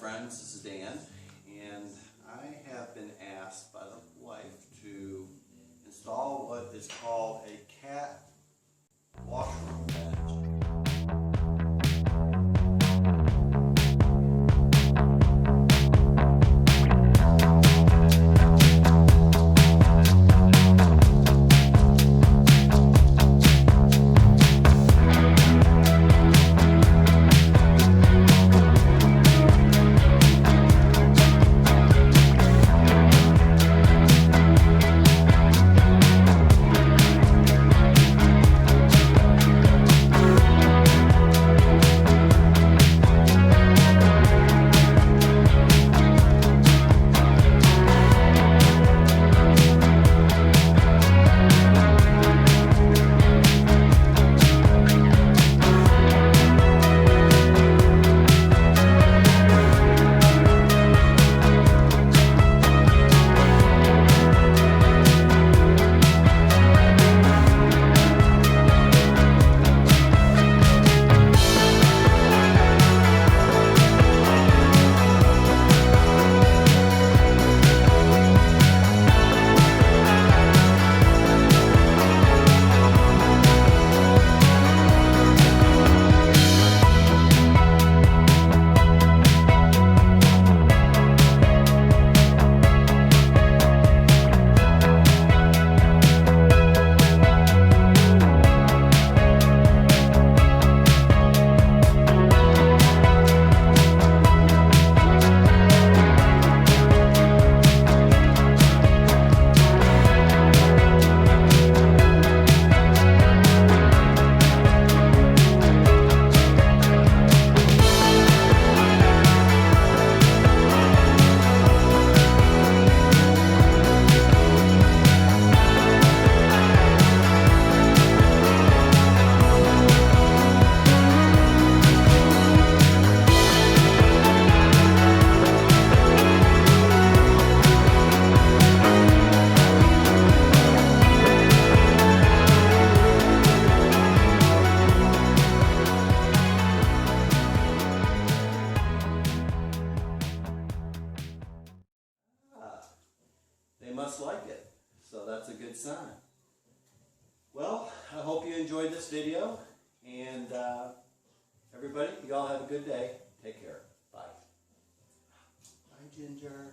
friends, this is Dan, and I have been asked by the wife to install what is called a cat washroom bench. They must like it, so that's a good sign. Well, I hope you enjoyed this video, and everybody, you all have a good day. Take care. Bye. Bye, Ginger.